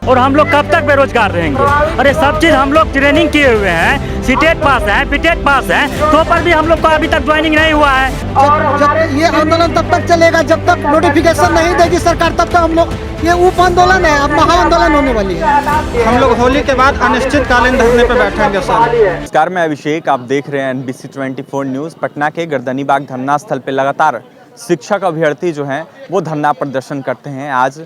और हम लोग कब तक बेरोजगार रहेंगे? अरे सब चीज़ हम लोग ट्रेनिंग किए हुए हैं, सीटेट पास है, बीटेट पास है, तो पर भी हम लोग का अभी तक ज्वाइनिंग नहीं हुआ है। जब ये आंदोलन तब तक चलेगा जब तक नोटिफिकेशन नहीं देगी सरकार, तब तक हम लोग, ये उप आंदोलन है, अब महा आंदोलन होने वाली है। हम लोग होली के बाद अनिश्चितकालीन धरने पर बैठेंगे सर। नमस्कार, मैं अभिषेक, आप देख रहे हैं NBC 24 न्यूज़। पटना के गर्दनीबाग धरना स्थल पर लगातार शिक्षक अभ्यर्थी जो हैं वो धरना प्रदर्शन करते हैं। आज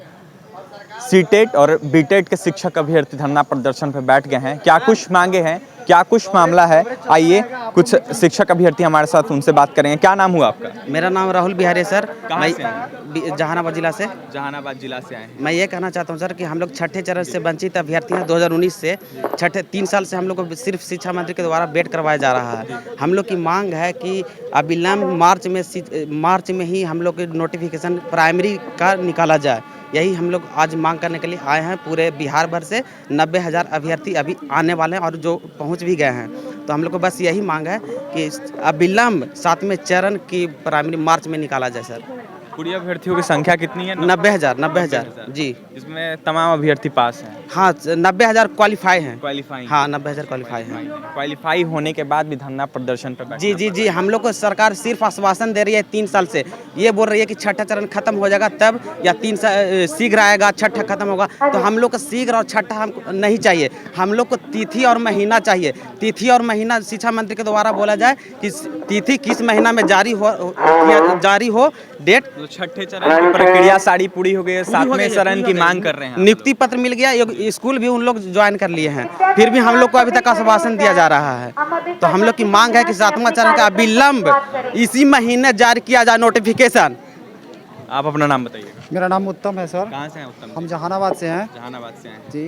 सीटेट और बीटेट के शिक्षक अभ्यर्थी धरना प्रदर्शन पर बैठ गए हैं। क्या कुछ मांगे हैं, क्या कुछ मामला है, आइए कुछ शिक्षक अभ्यर्थी हमारे साथ, उनसे बात करेंगे। क्या नाम हुआ आपका? मेरा नाम राहुल बिहारी है सर। कहाँ से हैं? जहानाबाद जिला से। जहानाबाद जिला से आए हैं। मैं ये कहना चाहता हूँ सर कि हम लोग छठे चरण से वंचित अभ्यर्थी हैं। 2019 से छठे 3 साल से हम लोग को सिर्फ शिक्षा मंत्री के द्वारा वेट करवाया जा रहा है। हम लोग की मांग है कि अविलंब मार्च में ही हम लोग के नोटिफिकेशन प्राइमरी का निकाला जाए। यही हम लोग आज मांग करने के लिए आए हैं। पूरे बिहार भर से 90,000 अभ्यर्थी अभी आने वाले हैं और जो पहुंच भी गए हैं। तो हम लोग को बस यही मांग है कि अविलंब 7वें चरण की प्राइमरी मार्च में निकाला जाए सर। पूरी अभ्यर्थियों की संख्या कितनी है? 90,000 जी। इसमें तमाम अभ्यर्थी पास हैं। हाँ, 90,000 क्वालिफाई हैं। क्वालिफाई? हाँ, 90,000 क्वालिफाई हैं। क्वालिफाई होने के बाद भी धरना प्रदर्शन पर जी, हम लोग को सरकार सिर्फ आश्वासन दे रही है 3 साल से। ये बोल रही है कि छठा चरण खत्म हो जाएगा तब, या 3 साल शीघ्र आएगा, छठा खत्म होगा। तो हम लोग को शीघ्र और छठा हमको नहीं चाहिए, हम लोग को तिथि और महीना चाहिए। तिथि और महीना शिक्षा मंत्री के द्वारा बोला जाए कि तिथि किस महीना में जारी हो डेट। छठे चरण की प्रक्रिया सारी पूरी हो गई है, 7वें चरण की मांग कर रहे हैं। नियुक्ति पत्र मिल गया, स्कूल भी उन लोग ज्वाइन कर लिए हैं, फिर भी हम लोग को अभी तक आश्वासन दिया जा रहा है। तो हम लोग की मांग है कि 7वां चरण का विलंब इसी महीने जारी किया जाए नोटिफिकेशन। आप अपना नाम बताइए। मेरा नाम उत्तम है सर। कहाँ से हैं उत्तम? हम जहानाबाद से हैं। जहानाबाद से हैं जी।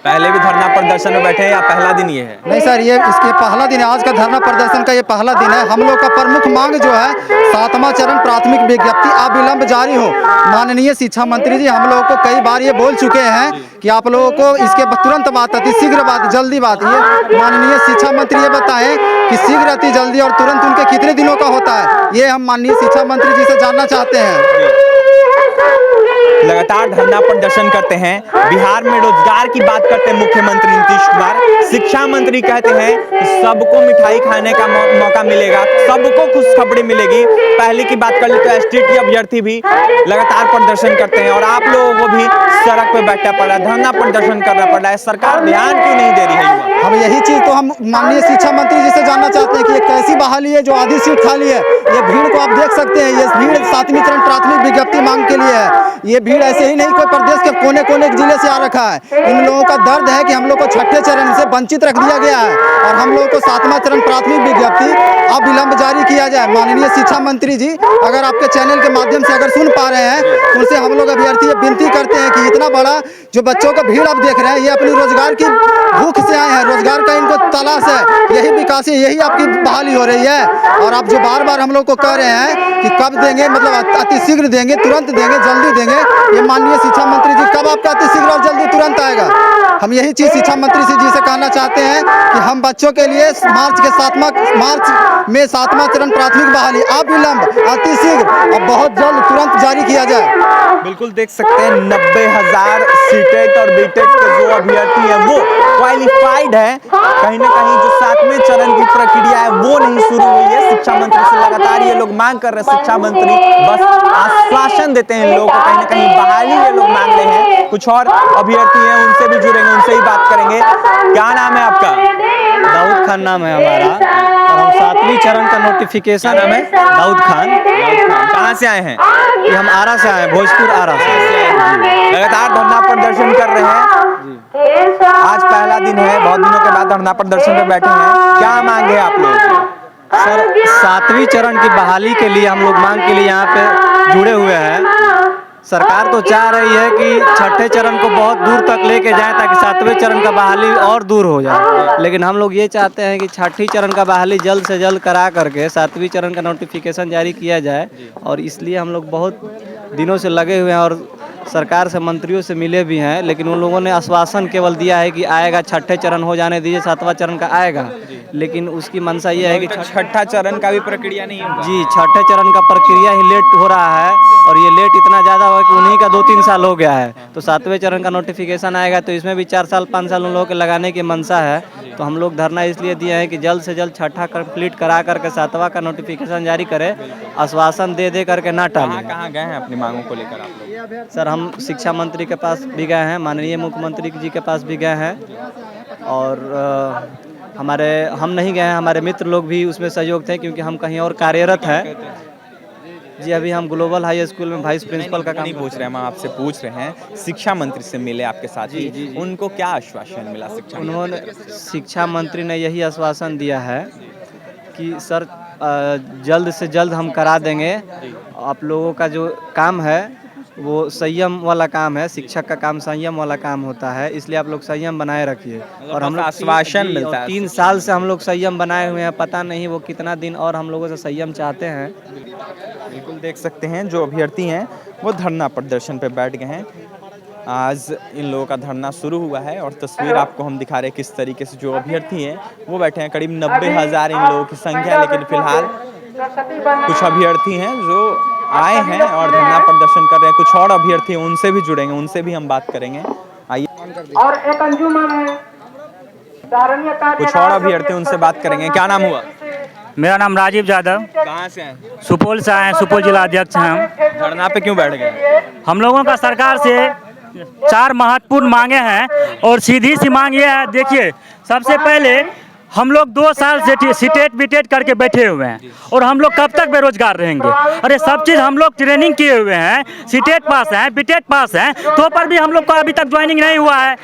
पहले भी धरना प्रदर्शन में बैठे हैं या पहला दिन ये है? नहीं सर, ये इसके पहला दिन है। आज का धरना प्रदर्शन का ये पहला दिन है। हम लोग का प्रमुख मांग जो है 7वां चरण प्राथमिक विज्ञप्ति अविलंब जारी हो। माननीय शिक्षा मंत्री जी हम लोगों को कई बार ये बोल चुके हैं कि आप लोगों को इसके तुरंत बात, अति शीघ्र बात, जल्दी बात। ये माननीय शिक्षा मंत्री ये बताएं कि शीघ्र, अति जल्दी और तुरंत उनके कितने दिनों का होता है, ये हम माननीय शिक्षा मंत्री जी से जानना चाहते हैं। लगातार धरना प्रदर्शन करते हैं। बिहार में रोजगार की बात करते हैं मुख्यमंत्री नीतीश कुमार। शिक्षा मंत्री कहते हैं कि सबको मिठाई खाने का मौका मिलेगा, सबको खुशखबरी मिलेगी। पहले की बात कर ले तो एसटीटी अभ्यर्थी भी लगातार प्रदर्शन करते हैं और आप लोगों को भी सड़क पे बैठना पड़ रहा है, धरना प्रदर्शन करना पड़ रहा है। सरकार ध्यान क्यों नहीं दे रही है? हम यही चीज तो हम माननीय शिक्षा मंत्री जी से जानना चाहते हैं कि ये कैसी बहाली है जो आधी सीट खाली है। ये भीड़ को आप देख सकते हैं, ये भीड़ 7वीं चरण प्राथमिक विज्ञप्ति मांग के लिए है। ये भीड़ ऐसे ही नहीं, कोई प्रदेश के कोने कोने जिले से आ रखा है। इन लोगों का दर्द है कि हम लोग को छठे चरण से वंचित रख दिया गया है और हम लोगों को 7वां चरण प्राथमिक विज्ञप्ति अविलंब जारी किया जाए। माननीय शिक्षा मंत्री जी अगर आपके चैनल के माध्यम से अगर सुन पा रहे हैं तो उनसे हम लोग अभ्यर्थी विनती करते हैं कि इतना बड़ा जो बच्चों का भीड़ आप देख रहे हैं, ये अपनी रोजगार की भूख से आए हैं, रोजगार का इनको तलाश है, यही विकास है, यही आपकी बहाली हो रही है। और आप जो बार बार हम लोग को कह रहे हैं कि कब देंगे, मतलब अति शीघ्र देंगे, तुरंत देंगे, जल्दी देंगे, ये माननीय शिक्षा मंत्री जी कब आपका अति शीघ्र और जल्दी तुरंत आएगा? हम यही चीज शिक्षा मंत्री जी से कहना चाहते हैं कि हम बच्चों के लिए मार्च में 7वां चरण प्राथमिक बहाली अविलंब, अति शीघ्र और बहुत जल्द तुरंत जारी किया जाए। बिल्कुल देख सकते हैं 90,000 सीटेट और बीटेट के जो अभ्यर्थी हैं वो क्वालिफाइड है। कहीं ना कहीं जो 7वें चरण की प्रक्रिया है वो नहीं शुरू हुई है। शिक्षा मंत्री से लगातार ये लोग मांग कर रहे हैं। शिक्षा मंत्री बस आश्वासन देते हैं लोगों को, कहीं ना कहीं बहाली ये लोग मांग रहे हैं। कुछ और अभ्यर्थी हैं, उनसे भी जुड़ेंगे, उनसे ही बात करेंगे। क्या नाम है आपका? दाऊद खान नाम है हमारा और हम 7वीं चरण का नोटिफिकेशन नाम है दाऊद खान। कहाँ से आए हैं? ये हम आरा से आए, भोजपुर आरा से। लगातार धरना प्रदर्शन कर रहे हैं। आज पहला दिन है, बहुत दिनों के बाद धरना प्रदर्शन पे बैठे हैं। क्या मांग है आप लोगों की? सर 7वीं चरण की बहाली के लिए हम लोग मांग के लिए यहाँ पे जुड़े हुए हैं। सरकार तो चाह रही है कि छठे चरण को बहुत दूर तक लेके जाए ताकि 7वें चरण का बहाली और दूर हो जाए, लेकिन हम लोग ये चाहते हैं कि छठी चरण का बहाली जल्द से जल्द करा करके 7वीं चरण का नोटिफिकेशन जारी किया जाए। और इसलिए हम लोग बहुत दिनों से लगे हुए हैं और सरकार से, मंत्रियों से मिले भी हैं, लेकिन उन लोगों ने आश्वासन केवल दिया है कि आएगा, छठे चरण हो जाने दीजिए, 7वां चरण का आएगा। लेकिन उसकी मंशा ये है कि छठा चरण का भी प्रक्रिया नहीं होगा। जी, छठे चरण का प्रक्रिया ही लेट हो रहा है और ये लेट इतना ज़्यादा हुआ कि उन्हीं का 2-3 साल हो गया है। तो 7वें चरण का नोटिफिकेशन आएगा तो इसमें भी 4 साल 5 साल उन लोगों के लगाने की मंशा है। तो हम लोग धरना इसलिए दिए हैं कि जल्द से जल्द छठा कंप्लीट करा करके 7वां का नोटिफिकेशन जारी करे, आश्वासन दे करके ना टालें। कहाँ गए हैं अपनी मांगों को लेकर आप लोग? सर हम शिक्षा मंत्री के पास भी गए हैं, माननीय मुख्यमंत्री जी के पास भी गए हैं, और हम नहीं गए हैं, हमारे मित्र लोग भी उसमें सहयोग थे क्योंकि हम कहीं और कार्यरत हैं। जी अभी हम ग्लोबल हाई स्कूल में वाइस प्रिंसिपल का काम नहीं पूछ रहे हैं, हम आपसे पूछ रहे हैं शिक्षा मंत्री से मिले आपके साथ ही, उनको क्या आश्वासन मिला शिक्षा? उन्होंने शिक्षा मंत्री ने यही आश्वासन दिया है कि सर जल्द से जल्द हम करा देंगे, आप लोगों का जो काम है वो संयम वाला काम है, शिक्षक का काम संयम वाला काम होता है, इसलिए आप लोग संयम बनाए रखिए। और हम लोग आश्वासन मिलता है। 3 साल से हम लोग संयम बनाए हुए हैं, पता नहीं वो कितना दिन और हम लोगों से संयम चाहते हैं। बिल्कुल देख सकते हैं जो अभ्यर्थी हैं वो धरना प्रदर्शन पे बैठ गए हैं। आज इन लोगों का धरना शुरू हुआ है और तस्वीर आपको हम दिखा रहे हैं किस तरीके से जो अभ्यर्थी हैं वो बैठे हैं। करीब 90,000 इन लोगों की संख्या है, लेकिन फिलहाल कुछ अभ्यर्थी हैं जो आए हैं और धरना प्रदर्शन कर रहे हैं। कुछ और अभ्यर्थी हैं, उनसे भी जुड़ेंगे, उनसे भी हम बात करेंगे। आइए और एक अंजुमन है कुछ और अभ्यर्थी, उनसे बात करेंगे। क्या नाम हुआ? मेरा नाम राजीव यादव, कहाँ से हैं? सुपौल से आए हैं, सुपौल जिला अध्यक्ष हैं हम। धरना पे क्यों बैठ गए? हम लोगों का सरकार से 4 महत्वपूर्ण मांगे हैं और सीधी सी मांग ये है, देखिए सबसे पहले हम लोग 2 साल से सीटेट बीटेट करके बैठे हुए हैं और हम लोग कब तक बेरोजगार रहेंगे? अरे सब चीज़ हम लोग ट्रेनिंग किए हुए हैं, सीटेट पास हैं, बीटेट पास हैं, तो पर भी हम लोग का अभी तक ज्वाइनिंग नहीं हुआ है।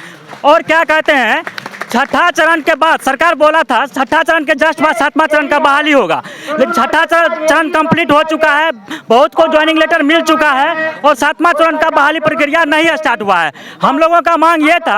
और क्या कहते हैं, छठा चरण के बाद सरकार बोला था छठा चरण के जस्ट बाद 7वां चरण का बहाली होगा, लेकिन छठा चरण कंप्लीट हो चुका है, बहुत को ज्वाइनिंग लेटर मिल चुका है और 7वां चरण का बहाली प्रक्रिया नहीं स्टार्ट हुआ है। हम लोगों का मांग ये था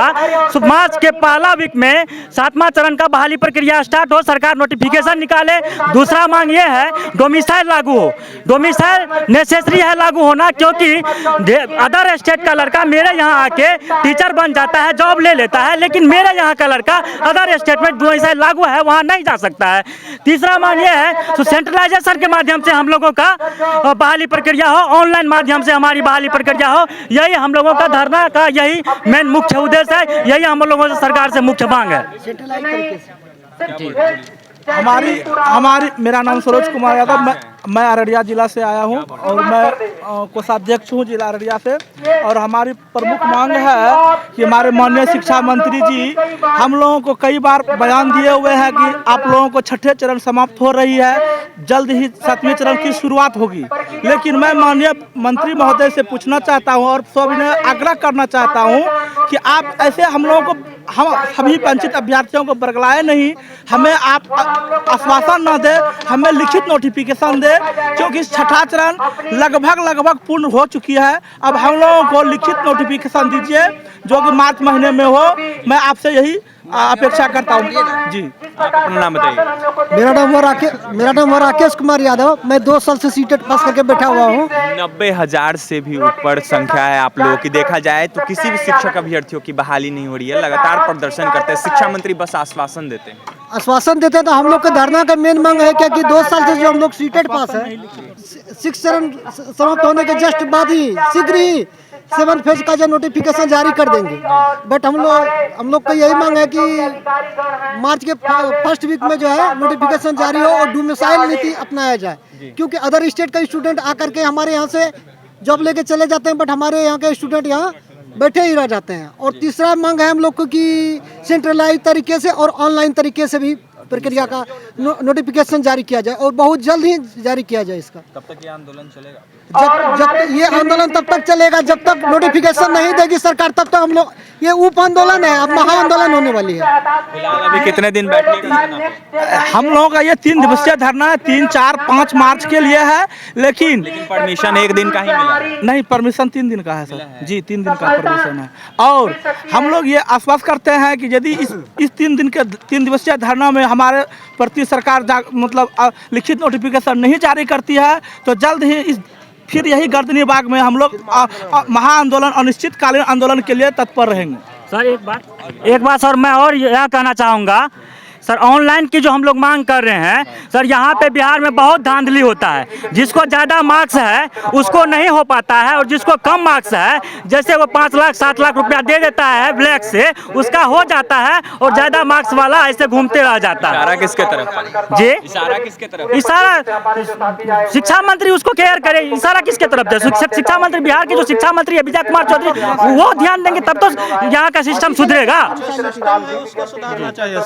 मार्च के पहला वीक में 7वां चरण का बहाली प्रक्रिया स्टार्ट हो, सरकार नोटिफिकेशन निकाले। दूसरा मांग ये है डोमिसाइल लागू हो, डोमिसाइल नेसेसरी है लागू होना, क्योंकि अदर स्टेट का लड़का मेरे यहाँ आके टीचर बन जाता है, जॉब ले लेता है, लेकिन मेरे यहाँ का का अदर स्टेट में जो ऐसा लागू है वहां नहीं जा सकता है। तीसरा मांग ये है तो सेंट्रलाइजेशन के माध्यम से हम लोगों का बहाली प्रक्रिया हो, ऑनलाइन माध्यम से हमारी बहाली प्रक्रिया हो। यही हम लोगों का धरना का यही मेन मुख्य उद्देश्य है, यही हम लोगों से सरकार से मुख्य मांग है। हमारी मेरा नाम सरोज कुमार यादव, मैं अररिया जिला से आया हूं और मैं कोषाध्यक्ष हूं जिला अररिया से। और हमारी प्रमुख मांग है कि हमारे माननीय शिक्षा मंत्री जी हम लोगों को कई बार बयान दिए हुए हैं कि आप लोगों को छठे चरण समाप्त हो रही है, जल्द ही 7वें चरण की शुरुआत होगी। लेकिन मैं माननीय मंत्री महोदय से पूछना चाहता हूँ और सविनय आग्रह करना चाहता हूँ कि आप ऐसे हम लोगों को, हम सभी वंचित अभ्यर्थियों को बरगलाए नहीं, हमें आप आश्वासन न दे, हमें लिखित नोटिफिकेशन दे, क्योंकि छठा चरण लगभग पूर्ण हो चुकी है। अब हम लोगों को लिखित नोटिफिकेशन दीजिए जो कि मार्च महीने में हो। मैं आपसे यही अपेक्षा करता हूँ जी। अपना नाम बताइए। मेरा नाम है राकेश कुमार यादव, मैं 2 साल से सीटेट पास करके बैठा हुआ हूँ। 90,000 से भी ऊपर संख्या है आप लोगों की। देखा जाए तो किसी भी शिक्षक अभ्यर्थियों की बहाली नहीं हो रही है, लगातार प्रदर्शन करते हैं, शिक्षा मंत्री बस आश्वासन देते हैं। तो हम लोग का धरना का मेन मांग है क्या कि 2 साल से जो हम लोग सीटेट पास है, 6 चरण समाप्त होने के जस्ट बाद ही शीघ्र ही 7 फेज का जो नोटिफिकेशन जारी कर देंगे। बट हम लोग का यही मांग है कि मार्च के फर्स्ट वीक में जो है नोटिफिकेशन जारी हो और डोमिसाइल नीति अपनाया जाए, क्योंकि अदर स्टेट का स्टूडेंट आकर के हमारे यहाँ से जॉब लेके चले जाते हैं, बट हमारे यहाँ के स्टूडेंट यहाँ बैठे ही रह जाते हैं। और तीसरा मांग है हम लोग को कि सेंट्रलाइज तरीके से और ऑनलाइन तरीके से भी प्रक्रिया का नोटिफिकेशन जारी किया जाए और बहुत जल्द ही जारी किया जाए इसका। तब तक ये आंदोलन चलेगा? जब ये आंदोलन तब तक चलेगा जब तक नोटिफिकेशन नहीं देगी सरकार, तब तक हम लोग, ये उप आंदोलन है, अब महा आंदोलन होने वाली है। फिलहाल अभी कितने दिन बैठने का धरना पे? हम लोगों का ये 3 दिवसीय धरना है, 3, 4, 5 मार्च के लिए है। लेकिन परमिशन 1 दिन का ही मिला? नहीं, परमिशन 3 दिन का है सर जी, 3 दिन का परमिशन है। और हम लोग ये आश्वस्त करते हैं कि यदि इस 3 दिवसीय धरना में हमारे प्रति सरकार मतलब लिखित नोटिफिकेशन नहीं जारी करती है तो जल्द ही फिर यही गर्दनी बाग में हम लोग महा आंदोलन, अनिश्चितकालीन आंदोलन के लिए तत्पर रहेंगे। सर एक बात और मैं और यह कहना चाहूँगा, सर ऑनलाइन की जो हम लोग मांग कर रहे हैं सर, यहाँ पे बिहार में बहुत धांधली होता है। जिसको ज़्यादा मार्क्स है उसको नहीं हो पाता है, और जिसको कम मार्क्स है जैसे वो 5 लाख 7 लाख रुपया दे देता है ब्लैक से, उसका हो जाता है, और ज़्यादा मार्क्स वाला ऐसे घूमते रह जाता है। इशारा किसके तरफ? जी इशारा किसके तरफ? इशारा शिक्षा मंत्री उसको केयर करे, इशारा किसके तरफ दे? शिक्षा मंत्री, बिहार के जो शिक्षा मंत्री है विजय कुमार चौधरी, वो ध्यान देंगे तब तो यहाँ का सिस्टम सुधरेगा। उसको सुधारना चाहिए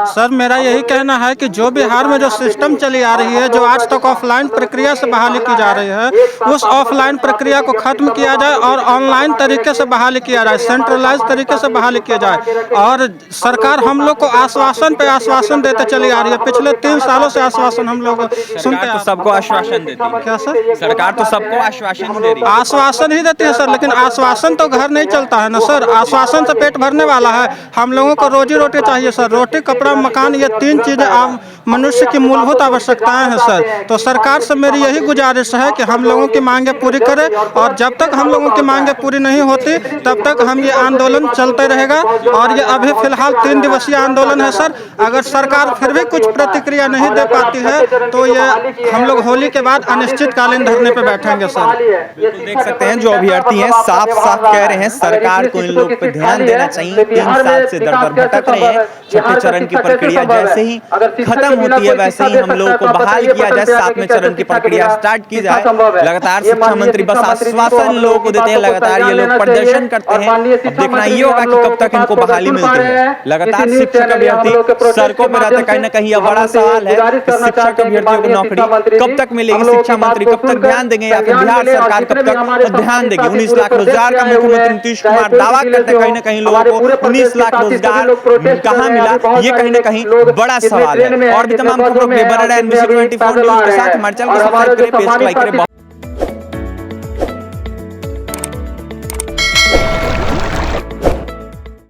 सर। मेरा यही कहना है कि जो बिहार में जो सिस्टम चली आ रही है, जो आज तक ऑफलाइन प्रक्रिया से बहाली की जा रही है, उस ऑफलाइन प्रक्रिया को खत्म किया जाए और ऑनलाइन तरीके से बहाली किया जाए, सेंट्रलाइज तरीके से बहाली किया जाए। और सरकार हम लोग को आश्वासन पे आश्वासन देते चली आ रही है। पिछले 3 सालों से आश्वासन हम लोग सुनते हैं। सबको आश्वासन देती है क्या सर? सरकार तो सबको आश्वासन दे रही है। आश्वासन ही देती है सर, लेकिन आश्वासन तो घर नहीं चलता है ना सर। आश्वासन से पेट भरने वाला है? हम लोगों को रोजी रोटी चाहिए सर। रोटी, कपड़ा, मकान, ये 3 चीजें आम मनुष्य की मूलभूत आवश्यकताएं हैं सर। तो सरकार से मेरी यही गुजारिश है कि हम लोगों की मांगे पूरी करें, और जब तक हम लोगों की मांगे पूरी नहीं होती तब तक हम ये आंदोलन चलते रहेगा। और ये अभी फिलहाल 3 दिवसीय आंदोलन है सर। अगर सरकार फिर भी कुछ प्रतिक्रिया नहीं दे पाती है तो ये हम लोग होली के बाद अनिश्चितकालीन धरने पे बैठेंगे सर। देख सकते हैं जो अभ्यर्थी हैं साफ साफ कह रहे हैं सरकार को इन लोग पे ध्यान देना चाहिए। 3 साल से दर दर भटक रहे हैं। छठे चरण की प्रक्रिया जैसे ही खत्म होती है वैसे ही हम लोगों को बहाल किया जाए, 7वें चरण की प्रक्रिया स्टार्ट की जाए। लगातार शिक्षा मंत्री बस आश्वासन लोगों को देते हैं, लगातार ये लोग प्रदर्शन करते हैं। अब देखना ये होगा कि कब तक इनको बहाली मिलती है। लगातार शिक्षक अभ्यर्थी सड़कों पर रहते, कहीं ना कहीं यह बड़ा सवाल है कि शिक्षक अभ्यर्थियों को नौकरी कब तक मिलेगी, शिक्षा मंत्री कब तक ध्यान देंगे, या फिर बिहार सरकार कब तक ध्यान देगी। 19 लाख रोजगार का मुख्यमंत्री नीतीश कुमार दावा करते हैं, कहीं ना कहीं लोगों को 19 लाख रोजगार कहाँ मिला, ये कहीं ना कहीं बड़ा सवाल है। और भी तमाम खबरों के लिए बने रहें NBC 24 न्यूज के साथ। हमारे चैनल को सब्सक्राइब करें, पेज को लाइक करें।